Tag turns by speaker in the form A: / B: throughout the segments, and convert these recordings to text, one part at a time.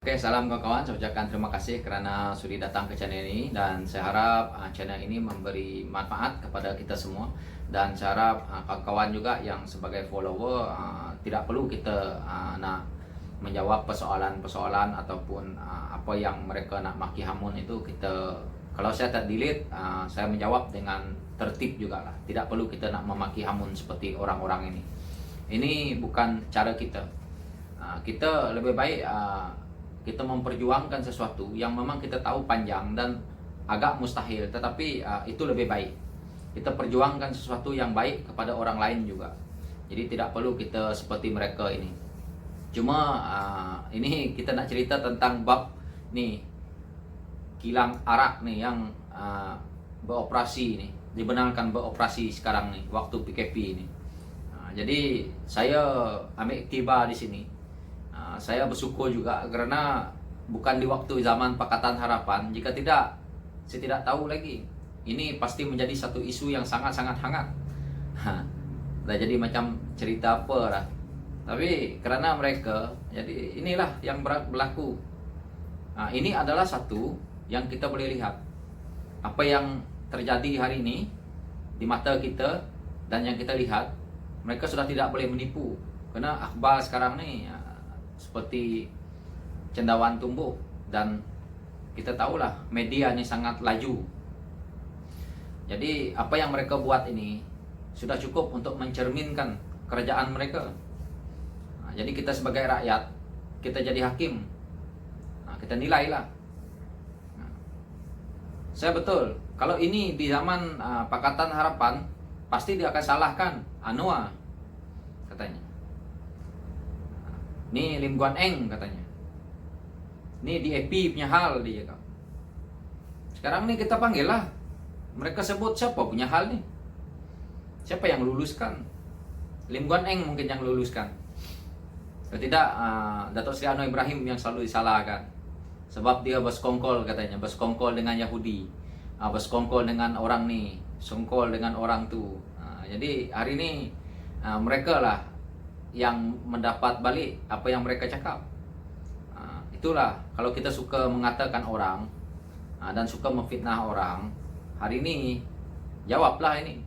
A: Oke, salam kawan-kawan. Saya ucapkan terima kasih karena sudah datang ke channel ini, dan saya harap channel ini memberi manfaat kepada kita semua, dan saya harap kawan-kawan juga yang sebagai follower tidak perlu kita nak menjawab persoalan-persoalan ataupun apa yang mereka nak maki hamun itu. Kalau saya tak delete, saya menjawab dengan tertib juga lah. Tidak perlu kita nak memaki hamun seperti orang-orang ini. Ini bukan cara kita. Kita lebih baik kita memperjuangkan sesuatu yang memang kita tahu panjang dan agak mustahil, tetapi itu lebih baik. Kita perjuangkan sesuatu yang baik kepada orang lain juga. Jadi tidak perlu kita seperti mereka ini. Cuma ini kita nak cerita tentang bab nih kilang arak nih yang beroperasi nih, dibenarkan beroperasi sekarang nih waktu PKP ini. Jadi saya ambil tiba di sini. Saya bersyukur juga karena bukan di waktu zaman Pakatan Harapan. Jika tidak, saya tidak tahu lagi. Ini pasti menjadi satu isu yang sangat-sangat hangat. Dah jadi macam cerita apa lah. Tapi karena mereka, jadi inilah yang berlaku. Ini adalah satu yang kita boleh lihat. Apa yang terjadi hari ini di mata kita dan yang kita lihat, mereka sudah tidak boleh menipu. Karena akhbar sekarang ni seperti cendawan tumbuh, dan kita tahulah media ini sangat laju. Jadi apa yang mereka buat ini sudah cukup untuk mencerminkan kerajaan mereka. Jadi kita sebagai rakyat, kita jadi hakim, kita nilailah. Saya betul, kalau ini di zaman Pakatan Harapan, pasti dia akan salahkan Anwar katanya. Ni Lim Guan Eng katanya. Ni DAP punya hal dia kau. Sekarang ni kita panggil lah. Mereka sebut siapa punya hal ni? Siapa yang luluskan? Lim Guan Eng mungkin yang luluskan. Kalau tidak Datuk Seri Anwar Ibrahim yang selalu disalahkan. Sebab dia bersekongkol katanya, bersekongkol dengan Yahudi, bersekongkol dengan orang ni, songkol dengan orang tu. Jadi hari ni mereka lah yang mendapat balik apa yang mereka cakap. Itulah kalau kita suka mengatakan orang dan suka memfitnah orang, hari ini jawablah ini.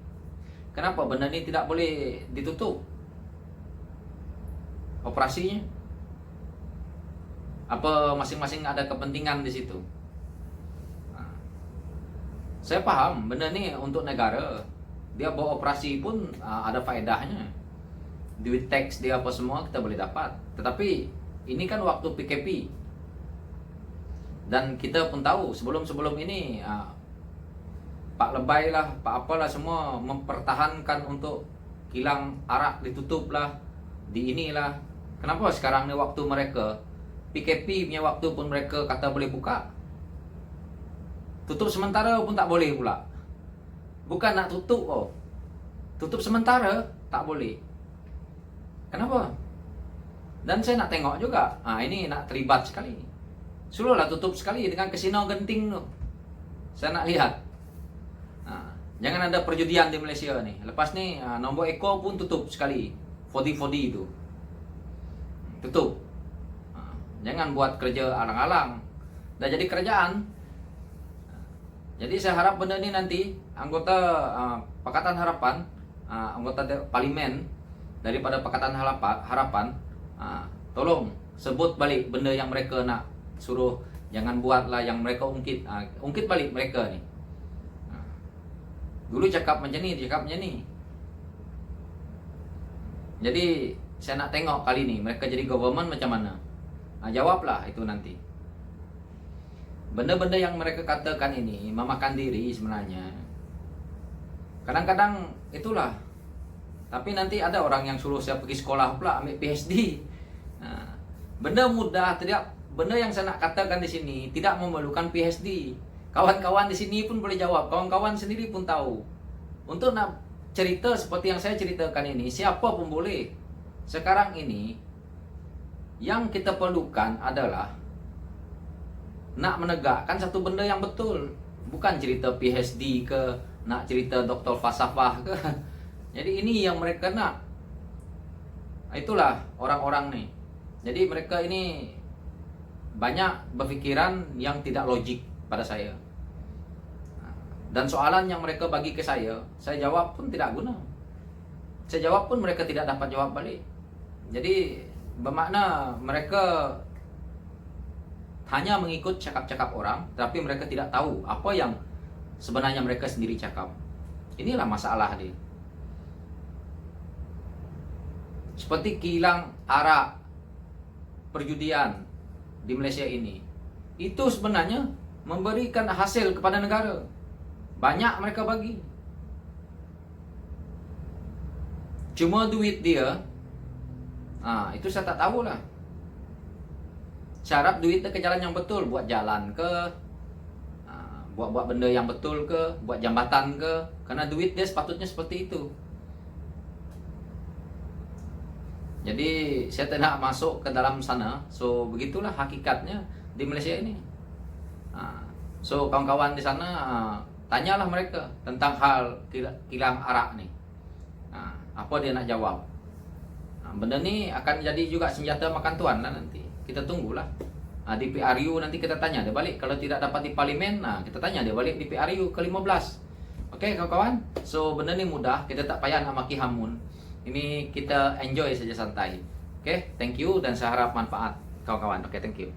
A: Kenapa benda ini tidak boleh ditutup operasinya? Apa masing-masing ada kepentingan di situ? Saya paham benda ini untuk negara, dia beroperasi pun ada faedahnya. Duit tax dia apa semua kita boleh dapat. Tetapi ini kan waktu PKP, dan kita pun tahu sebelum ini Pak Lebay lah, Pak apalah semua mempertahankan untuk kilang arak ditutup lah, di inilah. Kenapa sekarang ni waktu mereka PKP punya waktu pun mereka kata boleh buka, tutup sementara pun tak boleh pula. Bukan nak tutup, tutup sementara tak boleh. Kenapa? Dan saya nak tengok juga, ini nak terlibat sekali. Suruhlah tutup sekali dengan Casino Genting tu. Saya nak lihat. Jangan ada perjudian di Malaysia ni. Lepas ni nombor ekor pun tutup sekali. 40-40 tu. Tutup. Jangan buat kerja alang-alang. Dah jadi kerajaan. Jadi saya harap benda ni nanti anggota Pakatan Harapan, anggota parlimen daripada Pakatan Harapan, tolong sebut balik benda yang mereka nak suruh. Jangan buatlah yang mereka ungkit. Ungkit balik mereka ni. Dulu cakap macam ni, cakap macam ni. Jadi saya nak tengok kali ni mereka jadi government macam mana. Jawablah itu nanti. Benda-benda yang mereka katakan ini memakan diri sebenarnya. Kadang-kadang itulah. Tapi nanti ada orang yang suruh saya pergi sekolah pula ambil PhD. Benda mudah, tidak. Benda yang saya nak katakan di sini tidak memerlukan PhD. Kawan-kawan di sini pun boleh jawab. Kawan-kawan sendiri pun tahu. Untuk nak cerita seperti yang saya ceritakan ini, siapa pun boleh. Sekarang ini yang kita perlukan adalah nak menegakkan satu benda yang betul. Bukan cerita PhD ke, nak cerita doktor falsafah ke. Jadi ini yang mereka nak. Itulah orang-orang nih. Jadi mereka ini banyak berpikiran yang tidak logik pada saya. Dan soalan yang mereka bagi ke saya jawab pun tidak guna. Saya jawab pun mereka tidak dapat jawab balik. Jadi bermakna mereka hanya mengikut cakap-cakap orang, tapi mereka tidak tahu apa yang sebenarnya mereka sendiri cakap. Inilah masalah dia. Seperti kilang arak perjudian di Malaysia ini, itu sebenarnya memberikan hasil kepada negara. Banyak mereka bagi. Cuma duit dia, itu saya tak tahulah. Syarat duit dia ke jalan yang betul, buat jalan ke, buat benda yang betul ke, buat jambatan ke. Karena duit dia sepatutnya seperti itu. Jadi saya tidak masuk ke dalam sana. So begitulah hakikatnya di Malaysia ini. So kawan-kawan di sana, tanyalah mereka tentang hal kilang arak nih. Apa dia nak jawab? Benda ni akan jadi juga senjata makan tuan lah nanti. Kita tunggulah. Di PRU nanti kita tanya dia balik. Kalau tidak dapat di parlimen, kita tanya dia balik di PRU ke-15. Okey kawan-kawan. So benda ni mudah. Kita tak payah nak maki hamun. Ini kita enjoy saja santai. Okey, thank you dan saya harap manfaat kawan-kawan. Okey, thank you.